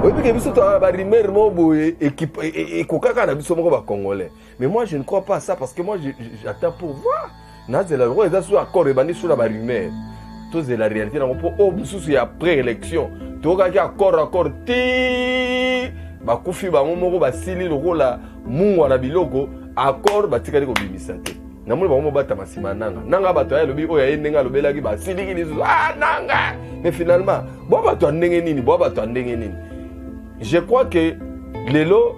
Oui, parce que biso to ba rumeur mo boye équipe et kokaka na biso moko ba congolais. Mais moi je ne crois pas à ça parce que moi j'attends pour voir. Na zela ro eza sur accord et bandi sur la rumeur. Tout c'est la réalité na po o biso ya après élection. To ka ki accord ti ba kufi ba moko ba sili lokola mungwa na biloko accord ba tikali ko bimisa te. Na moni ba mo bata masima nanga bato ya lobi o ya ndenga lobelaki ba siliki lizo nanga. Mais finalement bo bato ndenge nini bo bato ndenge nini. Je crois que Lélo,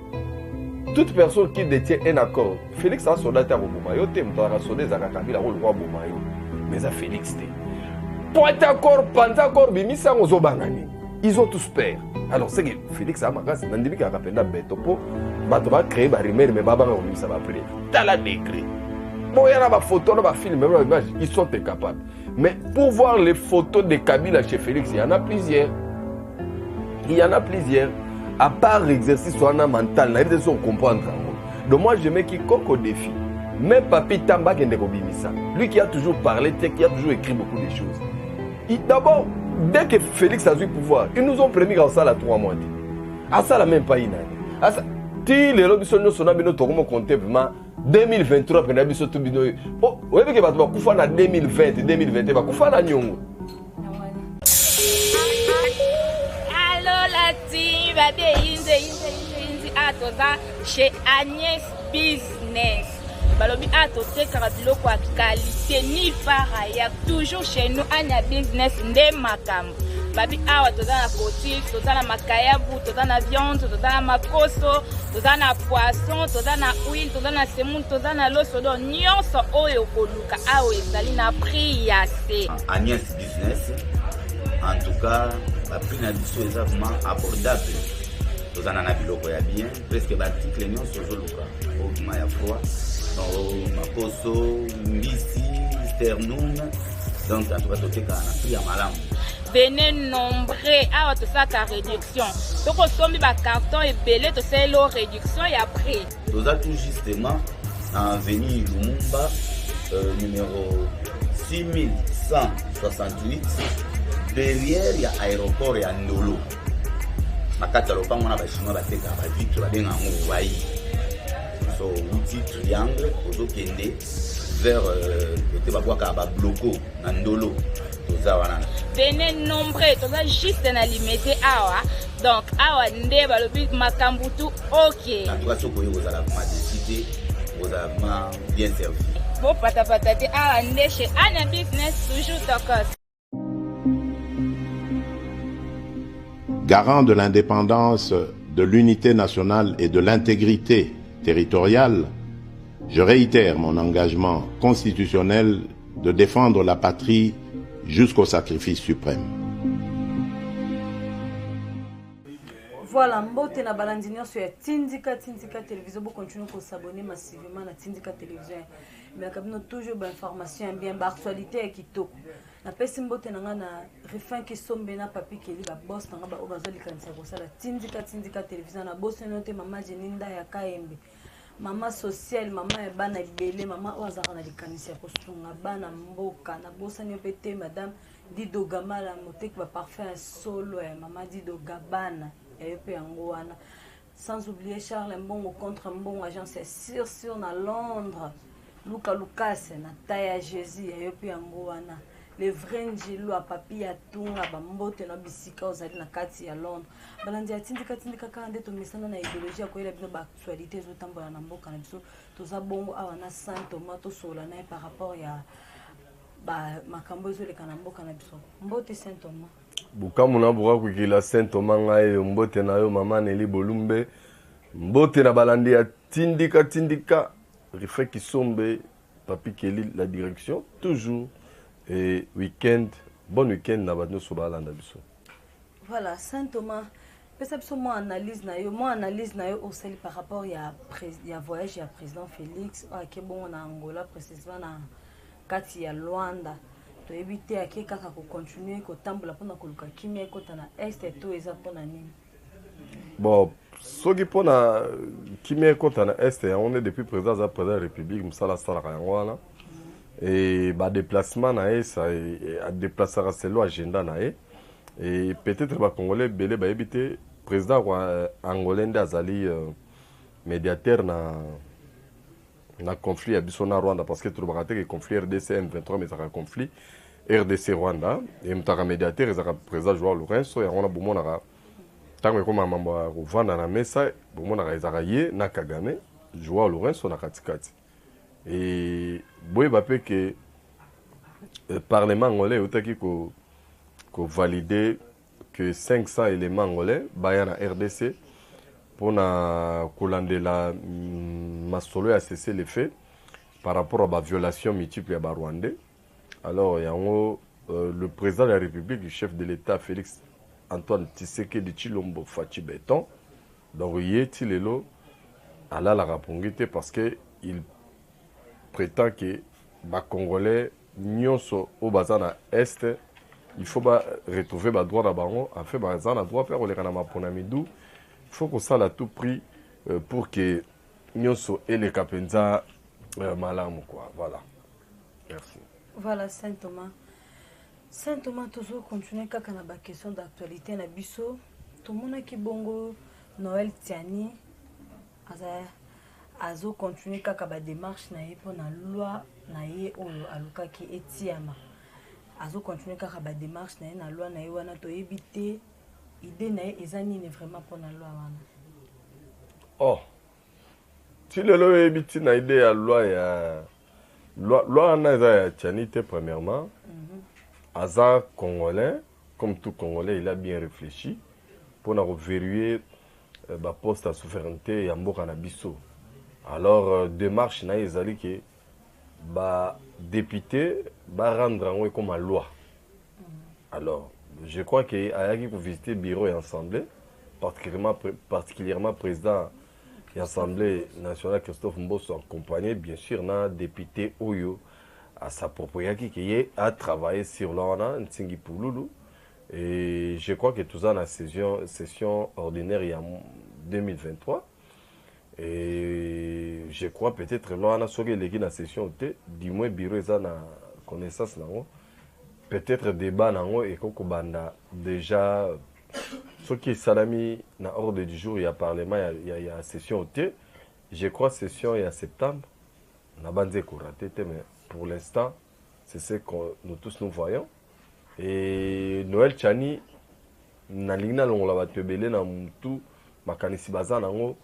toute personne qui détient un accord, Félix a son date à Bomayo, Temtara sonné Zakakabila, ou le roi Bomayo, mais à Félix. Pour être accord, pas accord, Bimisa, aux Obangani. Ils ont tous peur. Alors, c'est que Félix a marqué, c'est un début qui a rappelé Betopo, Batova créé Barimé, mais Baba, ça va prier. T'as la décret. Bon, il y a une photo, un film, une image, ils sont incapables. Mais pour voir les photos de Kabila chez Félix, il y en a plusieurs. Il y en a plusieurs. À part l'exercice mental, il faut comprendre. Donc moi, je mets quiconque au défi. Même Papi Tamba qui est lui qui a toujours parlé, qui a toujours écrit beaucoup de choses. D'abord, dès que Félix a eu le pouvoir, ils nous ont promis qu'à ça la 3 mois. À ça la même pas une année. Si les lobbies sont compté vraiment 2023, puis nous sommes tous. Oh, vous voyez que nous avons fait en 2020, 2021, nous avons fait en Nyongo. Atoza chez Agnès Business. Balobi atote karabiloko à qualité ni faraya toujours chez nous Agnès Business nde makambo. Babi awa toza na cotille, toza na makayabu, toza na viande, toza na makoso, toza na poisson, toza na huile, toza na semoule, toza na loso do nyonso oyo koluka awa ezali na prix ya se. Agnès Business. En tout cas, la prix na biso est vraiment abordable. Tous en a biloko ya bien, presque l'article non sur le cas. Au maya froid, au makoso, mbisi, sternum. Donc en tout cas, tout est quand on a pris à malam. Venez nombreux à tout ça ta réduction. Donc on sommes ba carton et belé tout c'est l'eau réduction et après. Nous a tout justement en avenue Lumumba numéro 6168 derrière il y a aéroport et Ndolo. Makata lopango na bashino bateka ba vitre badenga ngo wai. So outil triangle ozo kende vers côté ba kwaka ba bloco na Ndolo. Toza wana. Venez nombreux, toza juste na limité awa. Donc awa nde balobi makambutu OK. En tout cas soko yo za la décidé, vous avez bien servi. Bon patapata te awa nde chez Agnès Business toujours tokos. Garant de l'indépendance, de l'unité nationale et de l'intégrité territoriale, je réitère mon engagement constitutionnel de défendre la patrie jusqu'au sacrifice suprême. Voilà, mbote na balandi nyonso ya Tindika télévision, vous continuez à s'abonner massivement à Tindika télévision. Mais kabino toujours ba information bien ba actualité ya kitoko. Na pesi mbote nanga na refin ki sombe na papi keli ba boss nanga ba obazali kanisa ko sala Tindika télévision na boss note mama Jeninda ya Kaembe. Mama social, mama ya bana ebele, mama wazaka na likanisa ko sunga bana mboka na boss nyopete madame Dido Gamala motek ba parfum solo ya mama Dido Gabana et puis wana. Sans oublier Charles Mbongo contre Mbongo agence sur na Londres. Luka Lucas na Taya Jésus et puis wana. Le vrai Njilo a papi ya tunga ba mbote na bisika ozali na kati ya Londres. Balandi ya Tindika kande to misana na idéologie ko ila bino ba actualité zo tambola na mboka na biso. Toza bongo awa na Saint Thomas to sola na par rapport ya ba makambo zo le kana mboka na biso. Mbote Saint Thomas. Bukamu na buka kukila Saint Thomas ngai mbote na yo mama Neli Bolumbe. Mbote na balandi ya Tindika refait qui sombe papi Kelly la direction toujours et week-end bon week-end na batno so balanda biso. Voilà Saint Thomas pesa biso mo analyse na yo aussi par rapport ya voyage ya président Félix ke bon na Angola précisément na kati ya Luanda to éviter ake kaka ko continuer ko tambola pona ko luka kimia ko tana est to eza pona nini. Bon soki pona kimia ko tana est on est depuis président de la République musala sala wana et ba déplacement na ça a déplacer selon agenda na Et peut-être les Congolais, belé ba éviter président angolais d'Azali médiateur na conflit à biso na Rwanda parce que tout le monde conflit RDC M23 mais ça a conflit RDC Rwanda et mtaka médiateur ezaka président Joao Lourenço et on a bomo na tango comme mambo kovanda na mesa bomo na ezaka ye na Kagame Joao Lourenço na katikati et boye bape que parlement angolais otaki ko valider que 500 éléments angolais baya na RDC pour la masolo a cessé les faits par rapport à la violation multiple à Rwandais. Alors, il y a le président de la République, le chef de l'État, Félix Antoine Tshisekedi Tshilombo Fachi Beton, donc il est là à la rapongité parce qu'il prétend que les Congolais, nyonso au bazana Est, il faut retrouver le droit d'abord, en fait, bazana droit faire les kanama ponamidou. Il faut qu'on s'en à tout prix pour que Nyonso et les Kapenza malam quoi. Voilà. Merci. Voilà, Saint Thomas. Saint Thomas, toujours continuer quand on a des questions d'actualité. Na biso, tout le monde qui bongo Noël Tiani, azo continuer quand on a des démarches na pour la loi na ye ou aluka qui etiama. Azo continuer quand on a des démarches na loi na ye wana to éviter. Idée n'est vraiment pour la loi. Oh, si le loi est biti na idée à loi ya loi na ya Tianité premièrement. Aza congolais, comme tout congolais, il a bien réfléchi pour nous verrouiller la poste à souveraineté et mboka na biso. Alors démarche na ezali que ba député ba rendre comme la loi. Alors je crois qu'il y a qui pour visiter le bureau et l'Assemblée, particulièrement président de l'Assemblée nationale Christophe Mbosso, accompagné bien sûr d'un député Oyo à sa propriété qui a travaillé sur l'ONA, Ntingi Pouloulou. Et je crois que tout ça dans la session ordinaire il y a 2023. Et je crois peut-être l'ONA soit dans la session, du moins le bureau est dans la connaissance. Peut-être débat nango et koko banda déjà ce qui est salami na ordre du jour il y a parlement il y a session thé je crois session il y a septembre na banze koraté mais pour l'instant c'est ce que nous tous nous voyons et Noël Tchani na lingna longola batebele na mutu makanisi baza nango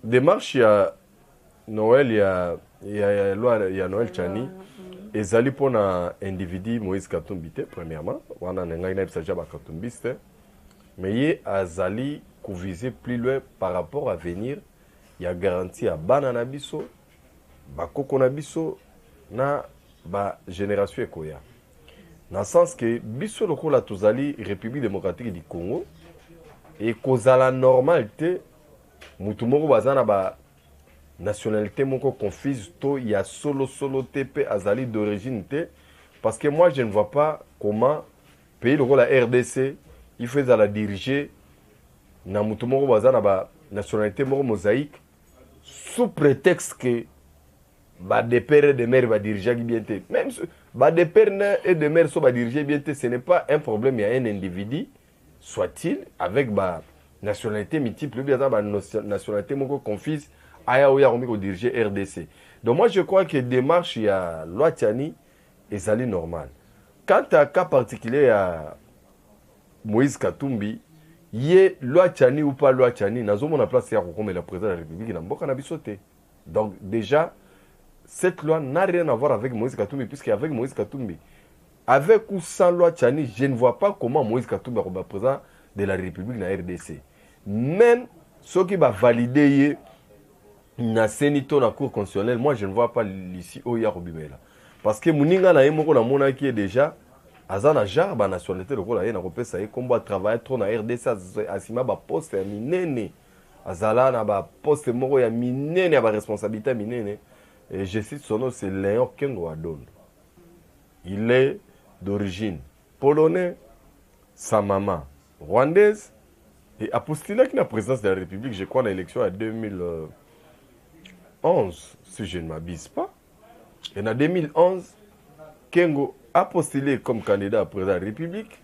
démarche ya Noël il y a Noël Tchani ezali pona individu Moïse Katumbi te premièrement wana ngai na bisaja ba Katumbi te mais ye azali ko viser plus loin par rapport à venir il y a garantie à bana na biso ba koko na biso na ba génération ekoya na sens que biso lokola tozali République démocratique du Congo et kozala normalité mutu moko bazana ba nationalité moko confuse to il y a solo TP azali d'origine T parce que moi je ne vois pas comment pays le la RDC il fait à la diriger na mutu moko bazana ba nationalité moko mosaïque sous prétexte que ba de père et de mère va diriger bien T même ba de père et de mère so va diriger bien T ce n'est pas un problème il y a un individu soit-il avec ba nationalité multiple bien ba nationalité moko confuse aya oya komi ko diriger RDC. Donc moi je crois que démarche il y a loi Tiani et sali normal. Quant à cas particulier à Moïse Katumbi, yé loi Tiani ou pas loi Tiani, nazo mon place ya comme le président de la République na mboka na bisoté. Donc déjà cette loi n'a rien à voir avec Moïse Katumbi puisqu'avec Moïse Katumbi avec ou sans loi Tiani, je ne vois pas comment Moïse Katumbi est président de la République na RDC. Même ceux qui va valider na sénito na cour constitutionnelle moi je ne vois pas ici oya robimela parce que muninga na yemoko na mona qui est déjà azana jar ba nationalité lokola ye na kopesa ye kombo travailler trop na RDC asima ba poste ya minene azala na ba poste moko ya minene ya ba responsabilité minene et je cite son nom c'est Léon Kengo Adondo. Il est d'origine polonais, sa maman rwandaise et apostolé qui na présidence de la République je crois dans l'élection à 2011, si je ne m'abuse pas. Et en 2011, Kengo a postulé comme candidat à président de la République.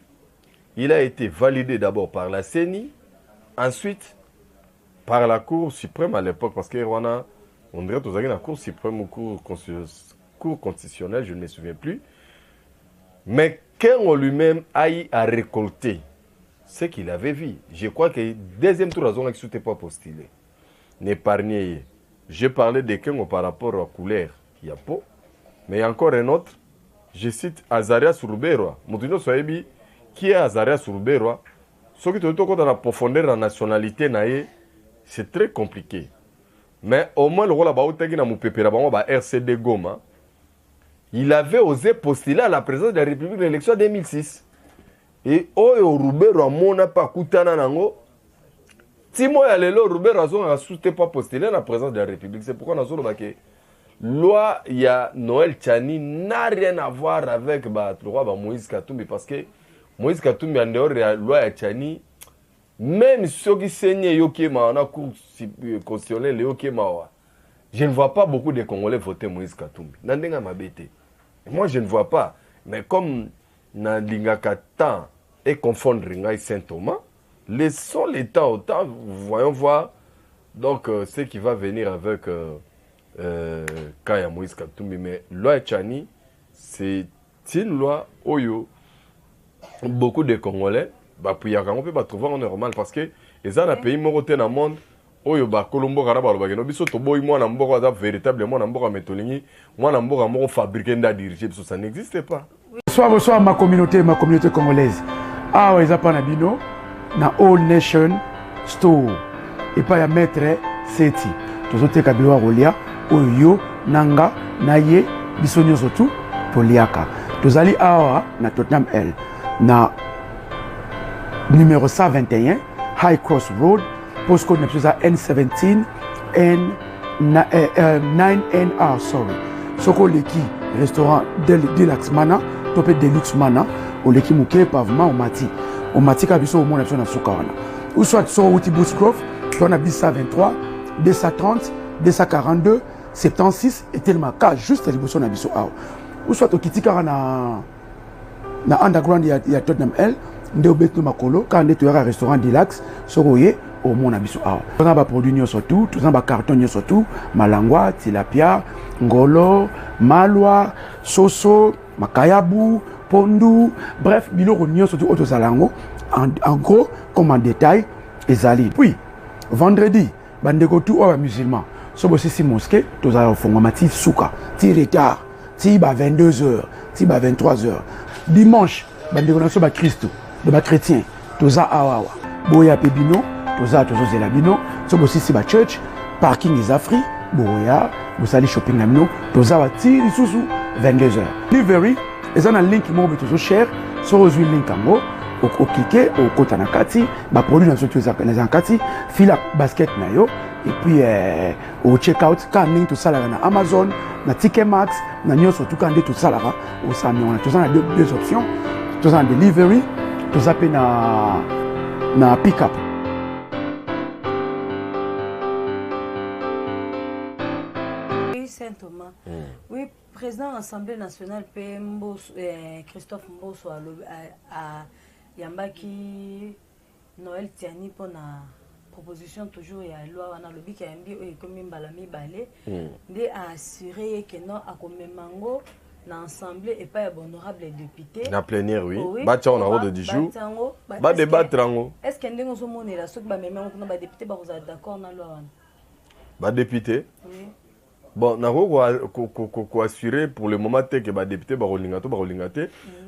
il a été validé d'abord par la CENI, ensuite par la Cour suprême à l'époque, parce que on dirait que la Cour suprême ou Cour constitutionnelle, je ne me souviens plus. Mais quand lui-même a eu à récolter ce qu'il avait vu, je crois que deuxième tour, il n'était pas postulé. N'épargner. J'ai parlé de Kengo par rapport à la couleur. Il y a pas. Mais il y a encore un autre. Je cite Azarias Ruberwa. Moutino Soebi, qui est Azarias Ruberwa. Ce qui est dans la profondeur de la nationalité, c'est très compliqué. Mais au moins, le rôle de RCD Goma, il avait osé postuler à la présidence de la République de l'élection 2006. Et Oyo Ruberwa mona pas kutana nango. Timo ya lelo Ruberwa a soutenu pas postuler à la présidence de la République. C'est pourquoi nous avons dit loi il y a Noël Tchani n'a rien à voir avec le roi Moïse Katumbi parce que Moïse Katumbi en dehors de la loi ya Tchani, même ceux qui saignent Yokema en a cours constitutionnel Yokema, je ne vois pas beaucoup de Congolais voter Moïse Katumbi. Nandenga mabete. Moi je ne vois pas. Mais comme na lingaka temps et confondre Ringa Saint Thomas, laissons les temps au temps, voyons voir donc ce qui va venir avec Kaya Moïse Katumbi. Mais loi Tchani, c'est une loi Oyo. Beaucoup de Congolais, puis on peut trouver en normal parce que les autres pays mortés dans le monde, Oyo ba Colombo Garaba le bageno biso to boy moi na mboka za véritablement na mboka metolingi moi na mboka moko fabriquer nda diriger ça n'existe pas. Bonsoir ma communauté congolaise. Ah ouais ça pas na bino na All Nation Store et pas ya maître Seti. Tozote kabilo rolia oyo nanga naye biso nyoso tout toliaka. Tozali awa na Tottenham L na numéro 121 High Cross Road. Postcode N17 9NR, sorry. Soko leki restaurant Deluxe Mana, topé Deluxe Mana, au leki mouke pavement au mati kabiso au monde na soukawana. Ou soit sur Outi Bushcroft, on a 123, 230, 242, 76 et tellement cas juste à l'ibusson na biso aw. Ou soit au kitika na underground ya Tottenham L, nde obeto makolo quand on est au restaurant Deluxe, soko ye au monde abiso awa. Tous les produits surtout, tous les cartons surtout, malangwa, tilapia, ngolo, malwa, soso, makayabu, pondu, bref, biloko surtout auto salango en gros comme en détail ezali. Puis vendredi, bandeko tout aux musulmans. So bossi si mosquée, tous à fongomati souka, ti retard, ti ba 22h, ti ba 23h. Dimanche, bandeko na so ba Christo, de ba chrétien, tous à awa. Boya pebino toza la bino so bosi si ba church parking is free boya bosali shopping na bino toza ba ti lisusu 22h delivery ezana link mo beto so share so ozwi link ango o cliquer o kota na kati ba produit na so toza na kati fila basket na yo et puis au check out quand link to sala na Amazon na Ticketmax na nyoso tout quand to sala au sami on a toza na deux options toza na delivery toza pe na pick up. Thomas. Oui, président de l'Assemblée nationale, Christophe Mbosso a Yambaki Noël Tiani pour la proposition toujours et à loi on a le bic et comme Mbalami Balé de assurer que non à comme mango l'Assemblée et pas honorable député. La plénière oui. Bâtir en haut de 10 jours. Ba débattre en. Est-ce que nous sommes là ceux qui ba même on député ba vous êtes d'accord dans loi. Ba député. Oui. Bon, nous avons assuré pour le moment que les députés sont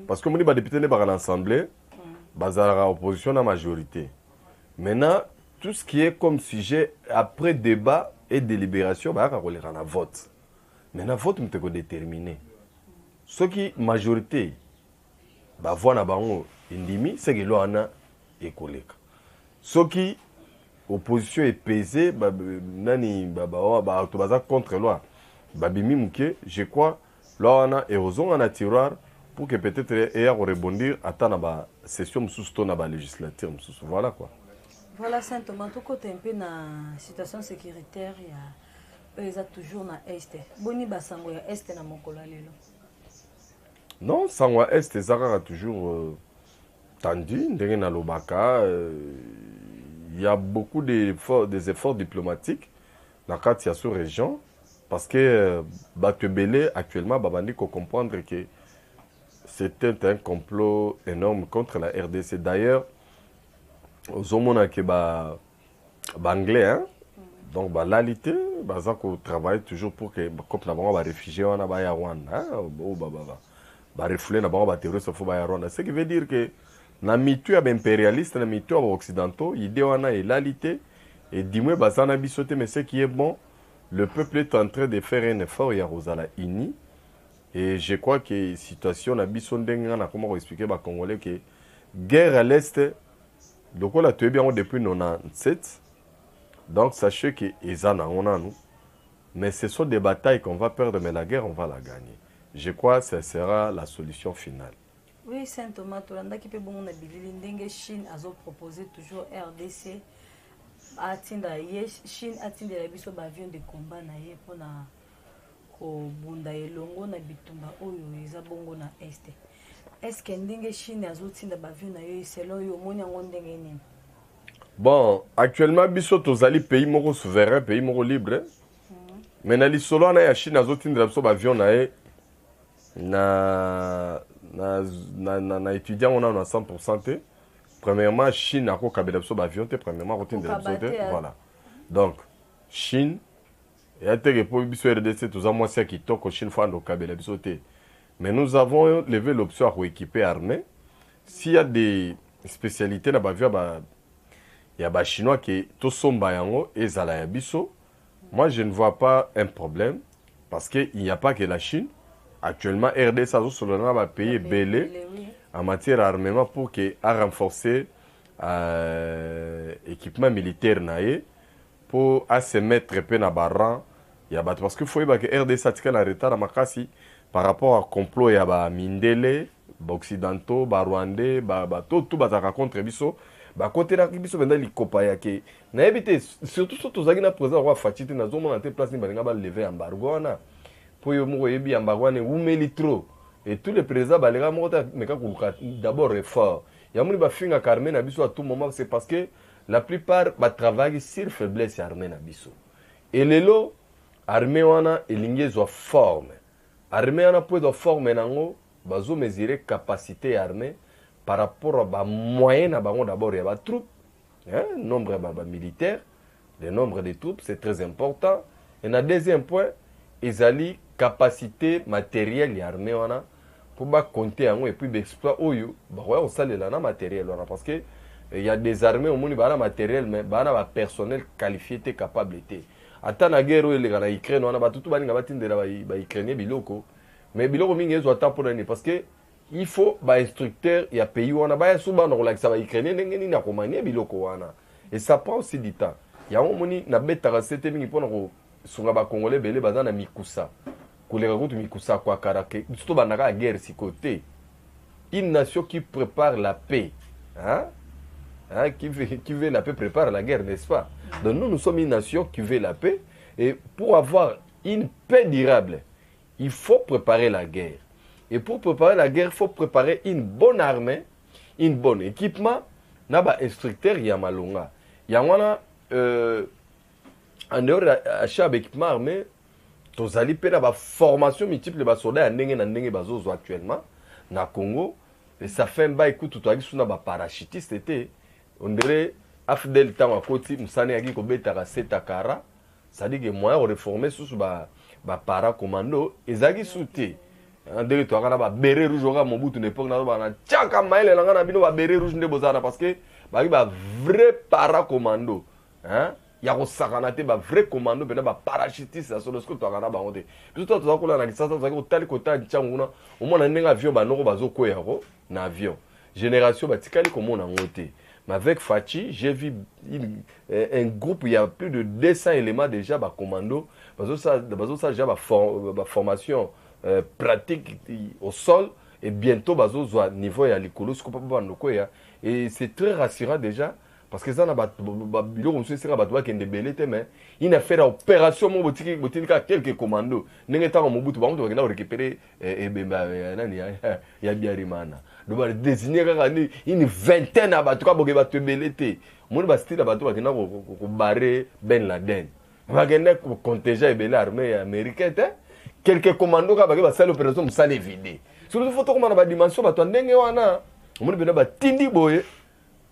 parce que les députés sont dans l'Assemblée, l'opposition à la majorité. Maintenant, tout ce qui est comme sujet, après débat et délibération, on va vote. Maintenant, le vote est déterminé. Ce qui est majorité, c'est que l'on a écolé. Ce qui opposition est pesée, contre loi. Je crois là on a érosion en tiroir pour que peut-être hier rebondir à la session sous la législature. Voilà quoi. Voilà Saint-Thomas, tout côté un peu na situation sécuritaire, il y a toujours na est. Boni basango ya est na mokolo lelo. Non, sangwa est ezaka toujours Tandis, dans Lobaka, il y a beaucoup des efforts diplomatiques dans la sous-région parce que Batebele, actuellement, il faut comprendre que c'était un complot énorme contre la RDC. D'ailleurs, aux hommes qui anglais, hein? Donc, l'alité, on travaille toujours pour que les réfugiés soient à Rwanda. Ce qui veut dire que na mitu ya impérialiste na mitu ya occidentaux idée wana l'alité et dis-moi bazana bisote mais ce qui est bon le peuple est en train de faire un effort ya Rosala uni et je crois que situation na biso ndenga na comment expliquer ba congolais que guerre à l'est donc on l'a tué bien depuis 97 donc sachez que ezana on a nous mais ce sont des batailles qu'on va perdre mais la guerre on va la gagner je crois que ce sera la solution finale. Oui, Saint-Thomas, tu as dit que la Chine a proposé toujours RDC. Chine a tinda la avion de combat pour bunda elongo na bitumba oyo eza bongo na este. Est-ce que ndenge Chine a tinda avion na yo selon yo moni ngo ndenge nini? Bon, actuellement biso tozali pays moko souverain, pays moko libre. Mais na lisolo na ya Chine a tinda avion na ye na étudiant on a 100%. Premièrement, Chine a quoi kabela so avion te premièrement routine de voilà. Donc Chine et a été pour biso RDC tous en moi c'est qui toko Chine fa ndo kabela biso te. Mais nous avons levé l'option à équiper armée. S'il y a des spécialités na bavia il y a ba chinois qui to somba yango ezala ya biso. Moi je ne vois pas un problème parce que il n'y a pas que la Chine. Actuellement, RDC a payé belé en matière d'armement pour renforcer l'équipement militaire pour se mettre dans barran. Parce qu'il faut que RDC a un retard par rapport au complot. Il y a Mindele, Occidentaux, Rwandais, tout contre Bisso. Côté de Bisso, surtout si tu as présent, Fatiti, na zone de place, lever embargo. Pour y avoir trop et tous les présidents d'abord effort il y a des gens qui armés à tout moment c'est parce que la plupart travaillent sur faiblesse armée na biso et les lots armée wana elingi zo forme armée wana pour de forme nango bazo mesurer capacité armée par rapport à moyens na bango d'abord ya ba troupes hein nombre de militaires le nombre de troupes c'est très important et na deuxième point ezali capacité matérielle et armée wana pour compter en et puis exploit oyo ba ouais on sale là na matériel wana parce que il y a des armées au monde ba matériel mais ba na personnel qualifié té capable té ata na guerre les gars na Ukraine wana ba tout ba ninga batindela ba Ukrainien biloko mais biloko mingi ezo ata pour nani parce que il faut ba instructeur ya pays wana ba suba na relaxa ba Ukrainien ndenge na komania biloko wana et ça prend aussi du temps ya moni na beta c'était mingi pour na sunga ba congolais belé baza na mikusa koleka kutu mikusa kwa karake surtout banaka la guerre si côté une nation qui prépare la paix hein qui veut la paix prépare la guerre n'est-ce pas donc nous sommes une nation qui veut la paix et pour avoir une paix durable il faut préparer la guerre et pour préparer la guerre il faut préparer une bonne armée une bonne équipement na ba instructeur ya malonga ya wana en dehors d'achat d'équipement armé, tous allez faire la formation multiple de soldats à ndenge bazozo actuellement na Congo et ça fait un bail écoute tout à sur na parachutiste était on dirait afdel temps à côté musane yaki ko betaka setakara ça dit que moi réformer sous ba para commando ezaki souté en dirait to kana ba beret rouge oka mobutu n'époque na ba na tchaka maile na ngana bino ba beret rouge nde bozana parce que ba vrai para commando hein il y a un vrai commando, un parachutiste, sur le scout, tu as un bandeau. Puis toi, tu as un licence, tu as un tel côté, au moins un avion, un avion. Génération, comme on a monté. Mais avec Fachi, j'ai vu un groupe, il y a plus de 200 éléments déjà, commando. Parce que ça, déjà, formation pratique au sol. Et bientôt, niveau, il y a l'écolo, et c'est très rassurant déjà. parce que ça na biloko mosusu esenga bato bakende ebele te mais il a fait l'opération mo botika quelques commandos ndenge ntango mobutu bango bakenda korécupérer ebemba nani ya biarimana do badésigner kaka une vingtaine ya bato kaboke bato ebele te omoni bastyle ya bato bakenda kobare Ben Laden bakende contingent ebele armée américaine te quelques commandos kaka bake basali opération mosala évide surtout fo tokoma na badimension bato ya ndenge wana omoni pena batindi boye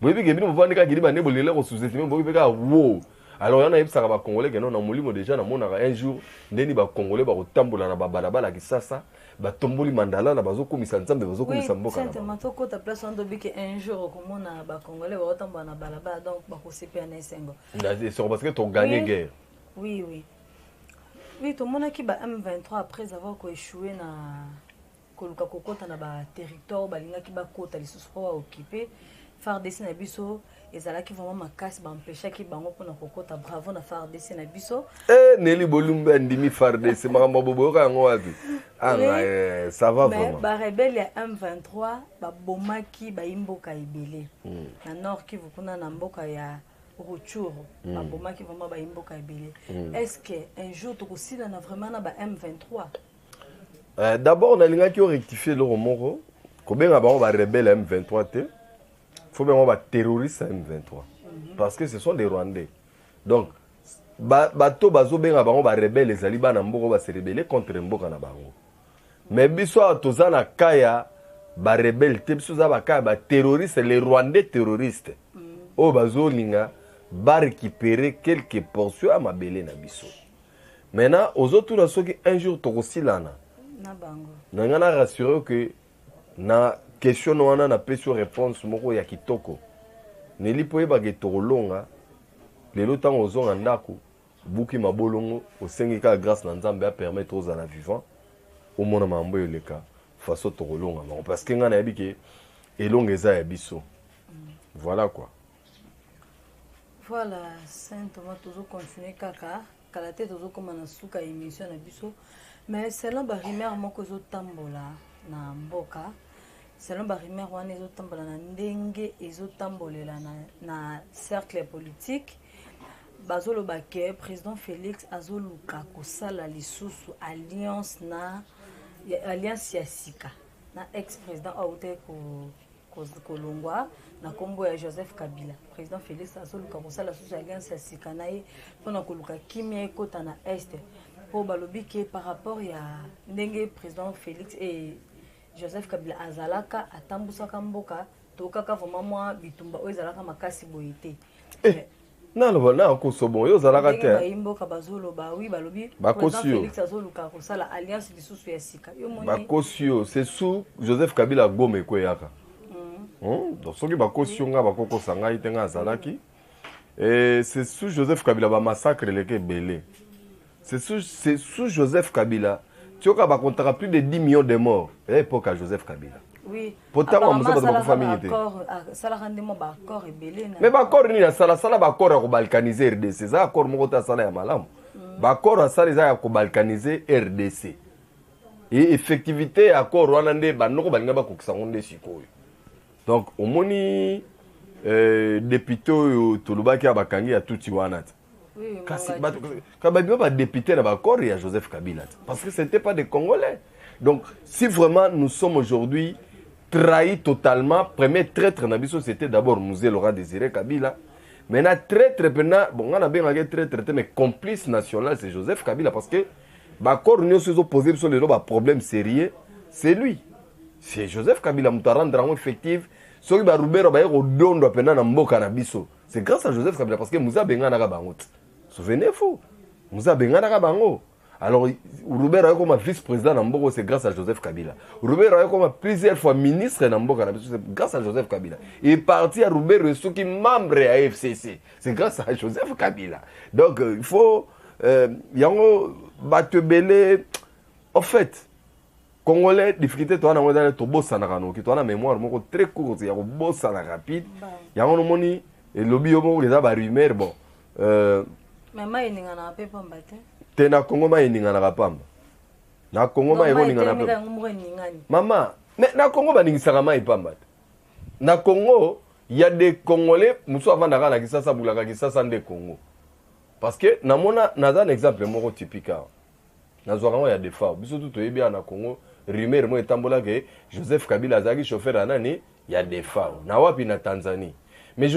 boyebi ke bino movandi kaka kili bane bolela kosous-estime boyebi kaka wo alors yana yebisaka bacongolais ke non na molimo déjà namonaka un jour ndeni bacongolais bakotambola na babalabala kisasa batomboli mandala na bazokomisa nzambe bazokomisa mboka na bango tokota place wana tobiki un jour okomona bacongolais bakotambola na balabala donc bakosepela na esengo c'est parce que toganye guerre oui tomonaki ba M23 après avoir koéchoué na koluka kokota na baterritoire balingaki bakota lisusu po baoccupé FARDC na biso ezalaki vraiment makasi bampeshaki bango mpona kokota bravo na FARDC na biso Nelly Bolumba andimi FARDC makambo boboyoka yango wapi ça va vraiment mais barebele ya M23 babomaki bayimboka ebele na nord Kivu kuna na mboka ya Rutshuru babomaki vraiment bayimboka ebele est-ce que un jour tokosila na vraiment na ba M23 d'abord nalingaki rectifier le moko kobenga bango barebele M23 te faut bien avoir terroriste M23 parce que ce sont des Rwandais donc bato bazo benga bango ba rebelle les aliba na mboko ba se rebeller contre mboka na bango mais biso tozana kaya ba rebelle te biso za ba kaya ba terroriste les Rwandais terroristes o bazo linga ba récupérer quelques portions à mabele na biso maintenant aux autres na soki un jour tokosilana na bango na ngana rassurer que na question wana na peso réponse moko ya kitoko nelipo yeba ke tolonga lelo tango ozonga ndako buki mabolongo osengi ka grâce na nzambe a permettre aux ana vivant au mona mambo yoleka façon tolonga non parce que ngana yebi ke elonga eza ya biso voilà quoi voilà saint Thomas toujours continuer kaka kala te toujours comme na suka émission na biso mais selon ba rumeur moko zo tambola na mboka selon barimère wana ezotambola na ndenge ezotambolela na cercle politique bazoloba ke président Félix azoluka kosala lisusu alliance ya sika na ex-président aute kolongwa na kombo ya Joseph Kabila président Félix azoluka kosala lisusu alliance ya sika na ye mpona koluka kimia ekota na este po balobi ke par rapport ya ndenge président Félix et Joseph Kabila azalaka atambusaka mboka tokaka vraiment moi bitumba oyo ezalaka makasi boyete naloba na kosobo yo zalaka te bayimboka bazoloba oui balobi président Félix azoluka kosala alliance lisusu ya sika yo moni bakosio c'est sous Joseph Kabila gome kweyaka donc soki bakosio nga bakokosa ngai te nga azalaki et c'est sous Joseph Kabila ba massacre leke belé c'est sous Joseph Kabila tu as raconté plus de 10 millions de morts à l'époque à Joseph Kabila. Oui. Pourtant, on a pas de famille. Mais d'accord, ni la sala d'accord à balkaniser RDC. Ça accord mon côté sala ya malam. D'accord à sala ya ko balkaniser RDC. Et effectivité accord wanande banoko balinga ba kokisa ngonde sikoyo. Donc au moni député Tolubaki abakangi ya tuti wanata. Quand il y a député dans l'accord, il y a Joseph Kabila. Parce que ce n'était pas des Congolais. Donc, si vraiment nous sommes aujourd'hui trahis totalement, premier traître, c'était d'abord Mouzé Laurent Désiré Kabila. Maintenant, traître, bon, on a bien traître, mais complice national, c'est Joseph Kabila. Parce que l'accord, nous sommes opposés sur les problèmes sérieux, c'est lui. C'est Joseph Kabila, nous avons rendu effectif. C'est grâce à Joseph Kabila, parce que Moussa Benga Bangot. Souvenez-vous, Moussa Benga Bango. Alors, Roubert a comme vice-président Nambogo, c'est grâce à Joseph Kabila. Roubert a comme plusieurs fois ministre Nambogo, c'est grâce à Joseph Kabila. Il est parti à Roubert qui est membre à FCC. C'est grâce à Joseph Kabila. Donc, il faut. Yango Batebele. En fait, Congolais, difficulté, tu as un bossa na tu as une mémoire très courte, il y a un bossa rapide. Il y a un moni, et lobby au les a rumeurs, bon. Mais moi, il n'y en a pas te na Congo ma eninga na kapamba na Congo ma ero ninga na pamba mama na Congo ba ningisaka mai pamba na Congo il y a des Congolais muso avant d'arriver à Kisasa boulaka Kisasa des Congo parce que namona naza un exemple moko typique nazwaka il y a des fois biso tout toyebi na Congo rumeur mo etambola que Joseph Kabila azaki chauffeur anani il y a des fois na wapi na Tanzanie mais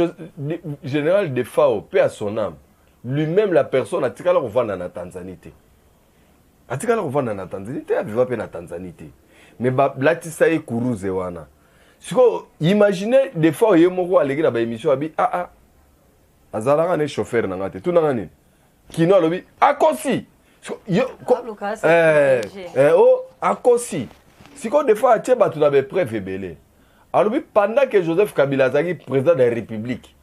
général de Fao paix à son âme lui-même la personne atikala kovanda na Tanzanie te atikala kovanda na Tanzanie te aviva pe na Tanzanie te mais ba latisa e kuruze wana siko imaginez des fois yemoko aleki na ba émission abi azalaka ne chauffeur na ngate tout na ngani kino alobi akosi akosi siko des fois atie bato na bepreuve ebele alobi pendant que Joseph Kabila azalaki président de la République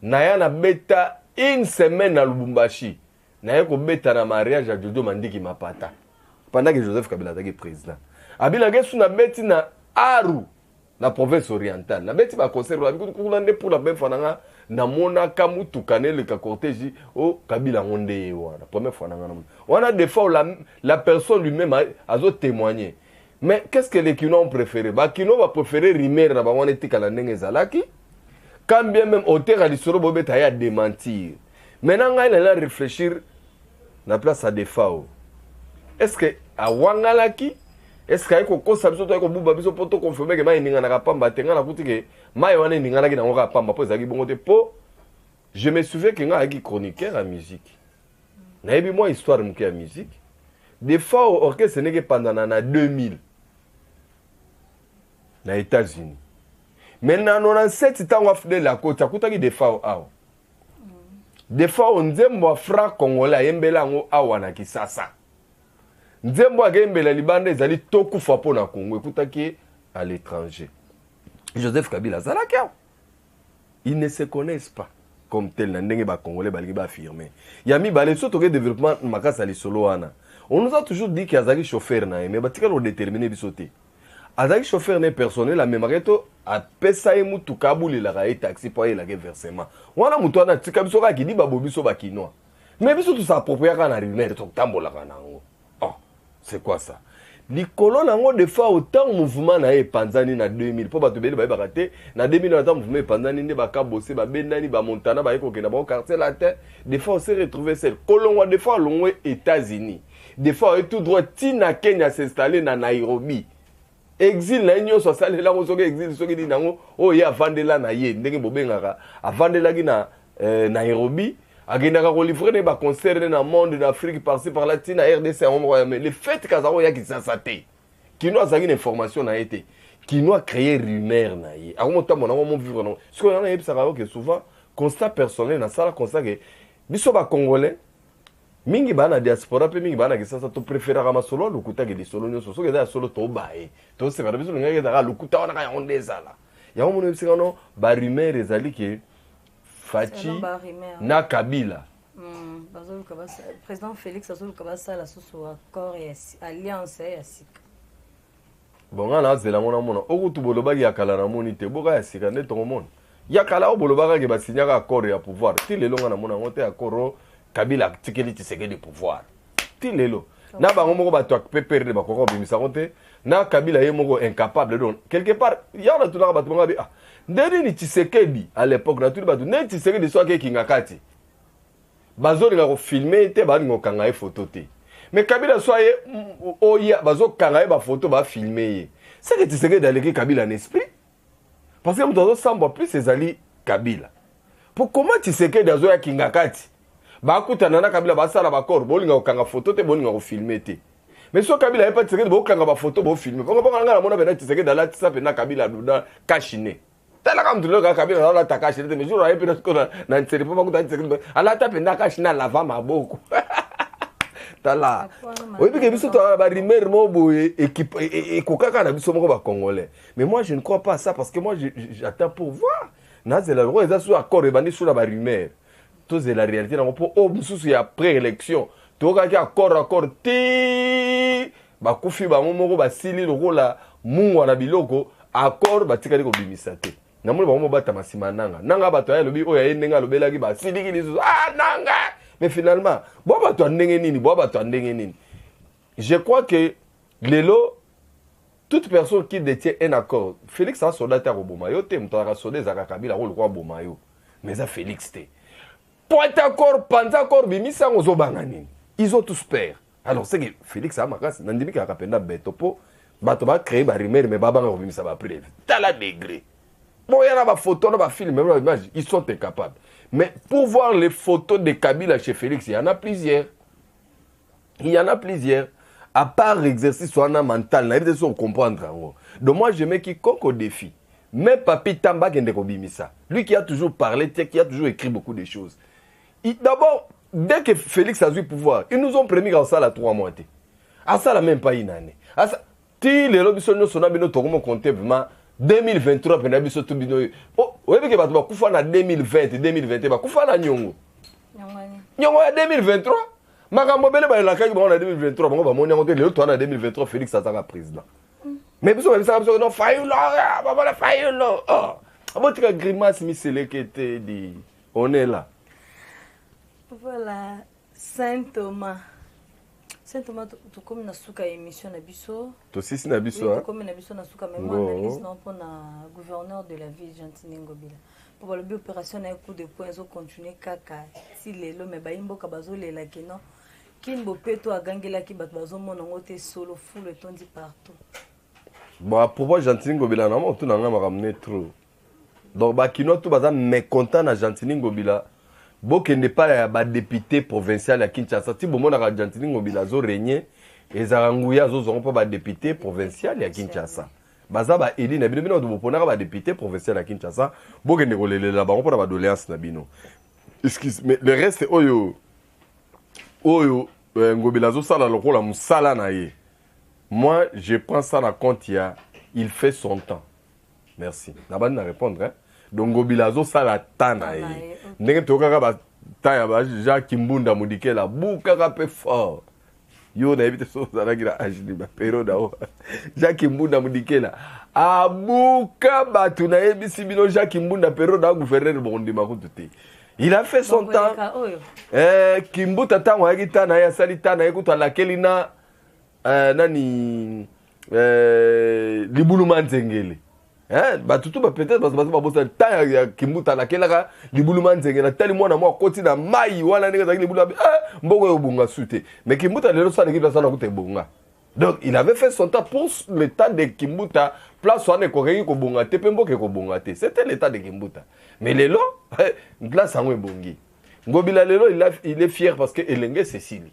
naya na beta une semaine à Lubumbashi naya kobeta na mariage ya Jojo Mandiki Mapata pendant que Joseph Kabila azalaki président abilaki su na beti na Aru na province orientale na beti ba concert abikula nde pour la même fois nanga na mona kamutuka ne le cortège o Kabila ngonde wana première fois nanga wana des fois la personne lui-même azo témoigner mais qu'est-ce que les Kino ont préféré ba Kino va préférer Rimer na ba wana etikala ndenge zalaki quand bien même auteur à l'histoire bobeta ya démentir maintenant il a réfléchir na place à des fois est-ce que a wangalaki est-ce que ko kosa biso to ko buba biso poto confirmer que mai ninga na kapamba tenga na kuti ke mai wana ninga na ki na ngoka pamba po ezaki bongo te po je me souviens que nga aki chroniqueur en musique na yebi moi histoire muke ya musique des fois au orchestre n'est que pendant na 2000 na États-Unis maintenant 97 tango afde la côte akutaki des fois awa des fois on nzembo franc congolais yembela ngo awa na Kisasa nzembo agembela libanda ezali tokufa po na Congo ekutaki à l'étranger Joseph Kabila zalaki ils ne se connaissent pas comme tel na ndenge ba congolais baliki ba affirmer yami balé surtout que développement makasa li solo wana on nous a toujours dit qu'il azali chauffeur na mais batika lo déterminer bisoté azali chauffeur ne personnel la même reto a pesa e mutu kabuli la ra taxi pour y la versement wana mutu ana tika biso ka kidi ba bobiso ba kinwa mais biso tout ça approprié kana rimer to tambola kana ngo c'est quoi ça? Likolo nango de fois autant mouvement na epanzani na 2000 po bato bele ba bakate na 2000 autant mouvement epanzani nde baka bosser ba bendani ba montana ba eko kena ba quartier la terre des fois on s'est retrouvé seul kolongwa des fois longwe États-Unis des fois tout droit tina Kenya s'installer na Nairobi exil na nyo so sale la ko soke exil soke di nango o ya vandela na ye ndenge bobengaka avandela ki na Nairobi agenda ko livrer ba concert na monde d'Afrique par-ci par là tina RDC mais le fait kazaro ya ki sasate qui nous a une information na été qui nous a créé rumeur na ye a mon temps mon vivre non ce qu'on a yebisa que souvent constat personnel na sala constat que biso ba congolais mingi bana diaspora pe mingi bana ki sasa to préférera ma solo lokuta ke di solo nyo so ke da solo to bae to se ba biso ngeke da lokuta wana ka yonde zala ya mo no yebisa no ba rumeur ezali ke Fachi na Kabila. Président Félix Azul Kabasa la sous accord et alliance et asika. Bon là c'est la mona okutu boloba ya kala na monite boka ya sika ne to mona. Ya kala o boloba ke ba signer accord ya pouvoir. Ti lelo nga na mona ngote accord Kabila tikeli tiseke de pouvoir. Ti lelo. Na ba ngomoko ba to pepere ba ko bimisa ngote na Kabila ye moko incapable donc quelque part ya na tuna ba to ngabi ndeni ni Tshisekedi à l'époque na tout batu ne Tshisekedi so ke kingakati bazoli nga ko filmer te ba ngo kanga e photo te mais Kabila so ye oya bazo kanga e ba photo ba filmer c'est que Tshisekedi aleki Kabila en esprit parce que muto samba plus ezali Kabila pour comment Tshisekedi azo ya kingakati ba kutana na Kabila ba sala ba corps bolinga ko kanga photo te bolinga ko filmer te mais so Kabila e pas Tshisekedi bo kanga ba photo bo filmer ko nga na mona bena Tshisekedi ala tsa pe na Kabila duda kashine tala kam tulo ka Kabila la takashi te mais jour ayepe na skona na ntseri po bakuta Tshisekedi ala ta pe na kashina lava maboko tala oyebi ke biso to ba rimer mo boye équipe et kokaka na biso moko ba congolais mais moi je ne crois pas à ça parce que moi j'attends pour voir na zela ro eza sur accord et bandi sur la ba rimer to c'est la réalité na po o mususu ya pré élection to ka ki accord ti ba kufi ba moko ba sili lokola mungwa na biloko accord batikali ko bimisa te namoni ba mo bata masima nanga bato ya lobi oya yendenga lobelaki ba siliki lizo nanga mais finalement bo bato ndenge nini je crois que lelo toute personne qui détient un accord, Félix a un soldat à Bomayo, tu as soldé Zakakabila, ou le roi Bomayo. Mais ça, Félix, t'es. Point accord, pas accord, Bimisa, ils ont tous peur. Alors, c'est que Félix a marqué, Nandimi qui a rappelé Betopo, Batoba créé ma rumeur, mais Baba a Bimisa va preuve. T'as la degré. Bon, il y a des photos, des films, des images, ils sont incapables. Mais pour voir les photos de Kabila chez Félix, il y en a plusieurs. Il y en a plusieurs. À part l'exercice mental, il faut comprendre. Donc moi, je mets quiconque au défi. Même Papi Tamba qui est lui qui a toujours parlé, qui a toujours écrit beaucoup de choses. D'abord, dès que Félix a eu le pouvoir, ils nous ont promis qu'en ça la 3 mois. À ça, la même pas une année. À ça, les lobbies sont compté vraiment 2023, puis nous sommes tous. Oh, vous voyez que vous avez 2020, 2021, vous avez Nyongo. Nyongo en 2023. Makambo bele ba la kaki ba en 2023, ba moni monter le tour en 2023 Félix Azara président. Mais biso ba ça non Fayulu, ba la Fayulu. Ah, votre grimace mi selekete di. On est là. Voilà, Saint Thomas. Saint Thomas tu comme na suka émission na biso. To sisi na biso hein. Comme na biso na suka mais moi analyse non pour na gouverneur de la ville Gentini Ngobila. Pour le bio opération na coup de poing zo continuer kaka si lelo mais ba imboka bazo lela keno. Kimbo peto agangela ki bato bazo mona ngote solo full le tondi partout. Bon pourquoi Gentini Ngobila na mo tout na nga ramener trop. Donc ba kino tout baza mécontent na Gentini Ngobila. Boke n'est pas ba député provincial à Kinshasa. Si bon na Gentini Ngobila zo régner et Zaranguya zo zont pas ba député provincial à Kinshasa. Baza ba éli na bino bino do pona ba député provincial à Kinshasa. Boke ne kolele la ba on pas ba doléance na bino. Excuse mais le reste oyo Ngobila zo sala lokola musala na ye. Moi je prends ça en compte il fait son temps. Merci. Na ba na répondre hein. Donc Ngobila zo sala tana ye. Ndenge tokaka ba taya ba Jacques Mbunda mudikela buka pe fort. Yo na ebite so zala gira ajli ba pero da o. Jacques Mbunda mudikela abuka batu na ebisi bino Jacques Mbunda pero da gouverneur bondi makututi. Il a fait son temps. Kimbuta tango yaki na ya salita na ekuta la kelina nani libulu manzengele. Batutu ba peut-être parce que ba bosa ta ya Kimbuta la kelaka libulu manzengele tali mwana mwa koti na mai wana ndenge za libulu mboko yo bunga sute. Mais Kimbuta lelo sa l'équipe ça na kuta bunga. Donc il avait fait son temps pour l'état de Kimbuta place on est correct ko bunga te pembo ke ko bunga te. C'était l'état de Kimbuta. Mais lelo place en bongi. Ngobila lelo il est fier parce que Elenge Cécile.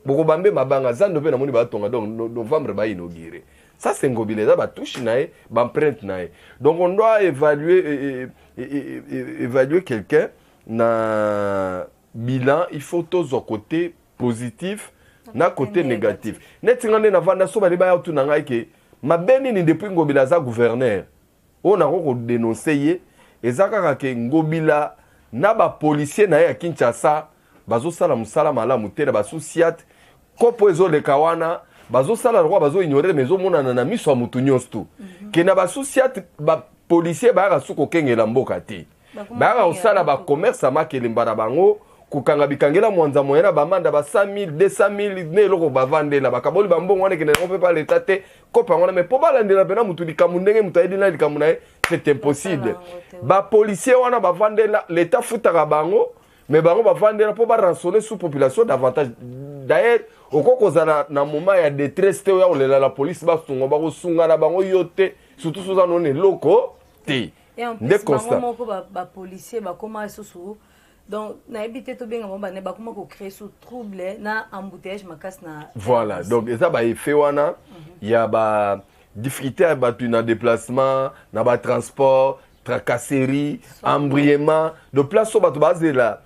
Boko bambe mabanga zando pe na moni ba tonga donc novembre ba inauguré. Ça c'est Ngobila ça ba touche nae, ba empreinte nae. Donc on doit évaluer quelqu'un na bilan, il faut tous au côté positif na côté négatif. Netingande na vanda so ba liba ya tu na ngai ke mabeni ni depuis Ngobila za gouverneur. On a ko dénoncer ezaka ke Ngobila na ba policier na ya Kinshasa bazo sala musala malamu te na basociat kopo ezo le kawana bazo sala roi bazo ignorer mezo mona na miso mutu nyonso ke na basociat ba policier ba ga suko kengela mboka te ba ga osala ba commerce amakele mbara bango kukanga bikangela mwanza moyena ba manda ba 100 000 200 000 ne loko ba vandela ba kaboli ba mbongo wana ke ne on peut pas l'état te kopa wana mais po balandela pena mutu likamundenge mutu ayedina likamuna c'est impossible. Ba policier wana ba vandela l'état futaka bango mais bango ba vandela po ba rançonner sous population davantage. D'ailleurs okoko zana na moment ya détresse te ya olela la police ba sungo ba ko sunga na bango yote surtout sous anone loko te. Et en plus bango ba policier ba comment sous donc na habité to bien ba ne ba comment ko créer sous trouble na embouteillage makas na. Voilà donc ça ba effet wana il y a ba difficulté à battre un déplacement, na ba transport, tracasserie, embrièment, de place au bateau basé là,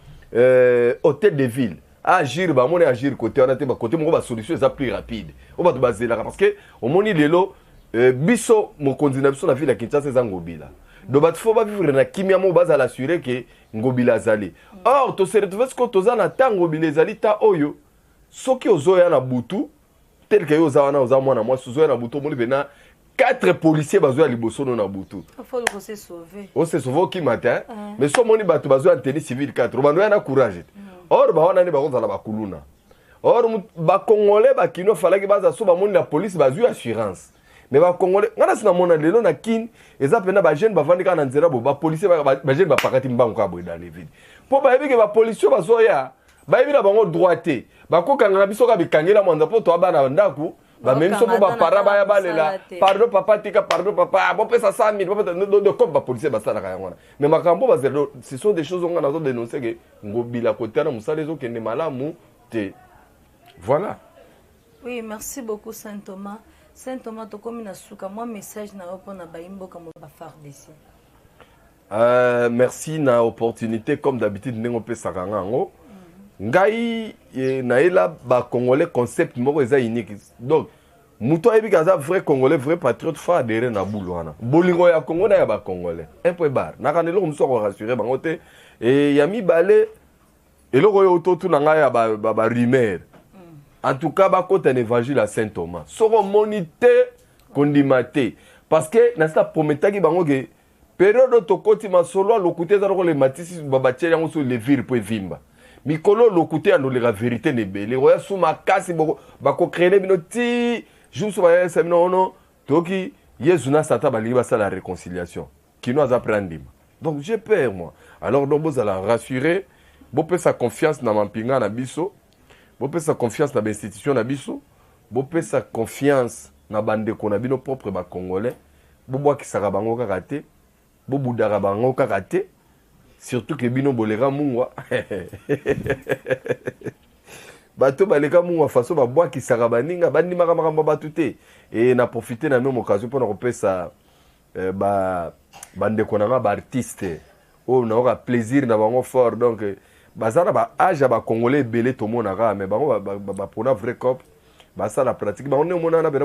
hôtel de ville. Agir, bah mon agir côté on a été côté mon solution est plus rapide. Au bateau basé là parce que au moni lelo biso mon continuation la ville à Kinshasa c'est Ngobila. Donc bateau faut pas vivre na kimia mo base à l'assurer que Ngobila zali. Or to se retrouver ce que to za na tango Ngobila zali ta oyo. Soki ozoya na butu tel que yoza wana oza mwana moi sozoya na butu moni bena 4 policiers bazoya liboso no na butu. Il faut le se sauver. On se sauve qui matin mais so moni batu bazoya en tenue civile 4 bando na courage. Or ba wana ni ba konza la bakuluna. Or ba congolais ba kino fallait que baza so ba moni la police bazoya assurance. mais ba congolais ngana sina mona lelo na kin eza pena ba jeune bavandi kana nzela bo ba policier ba jeune ba pakati mbangu ka boy dans les villes po ba yebi ke ba policier bazoya ba yebi na bango droité ba kokanga biso ka bikangela mwanza po to abana ndaku ba même so ba para ba ya balela pardon papa tika pardon papa bon pesa 100 000 de comme ba policier ba sala ka yangona mais makambo ba zelo ce sont des choses on a dénoncer que ngobila côté na musale zo kende malamu te voilà. Oui, merci beaucoup Saint Thomas. Saint Thomas to comme na suka moi message na opo na baimbo comme ba phare d'ici. Merci na opportunité comme d'habitude ndengo pesa kanga ngo. Ngai na ela ba congolais concept moko eza unique. Donc muto ayebi kaza vrai congolais vrai patriote fa adhérer na boulwana. Bolingo ya Congo na ya ba congolais. Un peu bar. Na kanelo muso ko rassurer bango te et ya mibale eloko yo to tu na ngai ya ba rumeur. En tout cas, bah côté un évangile à Saint Thomas. Soro monité condimate parce que na sta prometa ki bango ke période to koti masolo lokuté za ko le matisi babache yango so le vir po vimba. Mikolo lokuté ando la vérité ne belé. Oya suma kasi ba ko créer bino ti juste ba ça non toki Yesu na sata ba liba ça la réconciliation. Qui nous a appris. Donc j'ai peur moi. Alors donc vous allez rassurer, vous pouvez sa confiance na mampinga na biso. Vous pouvez sa confiance dans l'institution na biso, vous pouvez sa confiance na bande ko na bino propre ba congolais, vous bois ki saka bango ka raté, vous boudara bango ka raté, surtout que bino bolera mungwa. Bato baleka mungwa façon ba bois ki saka baninga bandi makambo batute et na profiter na même occasion pour na kopesa bande ko na ba artiste. Oh na aura plaisir na bango fort donc bazana ba âge ba congolais belé to monaka mais bango ba pona vrai cop ba ça la pratique ba on est monana ba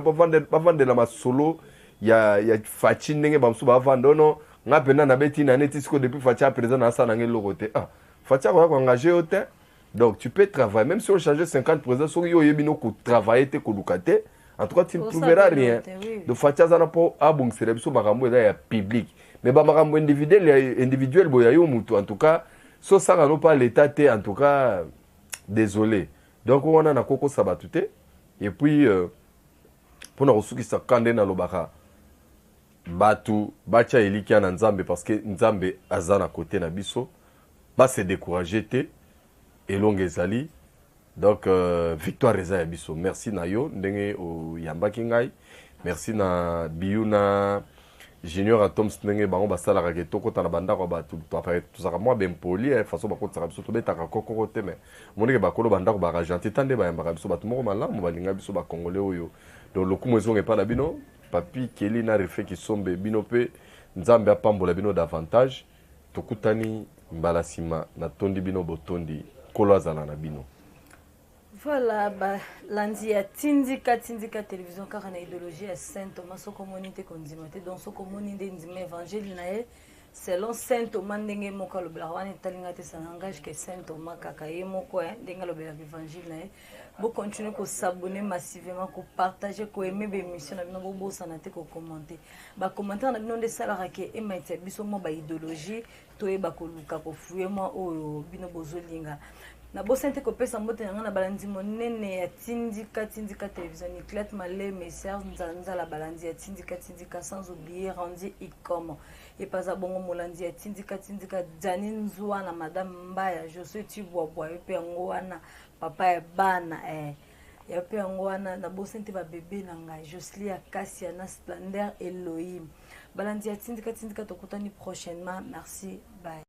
vendre na masolo ya fachi ndenge ba msu ba vendre no nga pena na beti na netisco depuis fachi à présent na ça na ngelo côté ah fachi ko engagé au terre donc tu peux travailler même si on change 50% sur yo yebino ko travailler te ko lukate en tout cas tu ne trouveras rien de fachi za na po abung c'est biso makambo ya public mais ba makambo individuel boya yo mutu en tout cas. So ça n'a pas l'état en tout cas désolé. Donc on a na koko sabatute et puis pour na resuki sa kande na lobaka batu bacha eliki na nzambe parce que nzambe azana côté na biso ba se décourager te et longue ezali. Donc victoire eza ya biso. Merci na yo ndenge o yambaki ngai. Merci na Biuna Junior Atoms ndenge bango basala ka ketoko tana banda ko ba tout après tout ça moi ben poli façon ba ko tsaka biso to beta ka kokoko te mais monike ba kolo banda ko ba gentil tande ba yamba biso ba tumoko malamu ba linga biso ba congolais oyo donc lokumo ezonge pa na bino papi keli na refe ki sombe bino pe nzambe apambola bino davantage tokutani mbala sima na tondi bino botondi kolo azala na bino. Voilà, lundi à Tindika télévision car on a idéologie à Saint Thomas so communauté condimate donc so communauté ndime évangile nae selon Saint Thomas ndenge moko lo blawane talinga te ça n'engage que Saint Thomas kaka ye moko ndenge lo bela évangile nae bo continuer ko s'abonner massivement ko partager ko aimer be émission na bino bo sana te ko commenter ba commentaire na bino de sala ke e maite biso mo ba idéologie to e ba ko luka ko fuye mo oyo bino bozolinga. Na bosente ko pesa mbote na balandi monene ya Tindika télévision ni Clet Malé message nzanza la balandi ya Tindika sans oublier Randy Ikomo et pas abongo molandi ya Tindika Dani Nzua na madame Mbaya je suis Tibwabwa et pe ngwana papa e bana ya pe ngwana na bosente ba bébé na ngai Joslia Kassia na Splendeur Elohim balandi ya Tindika tokutani prochainement merci bye.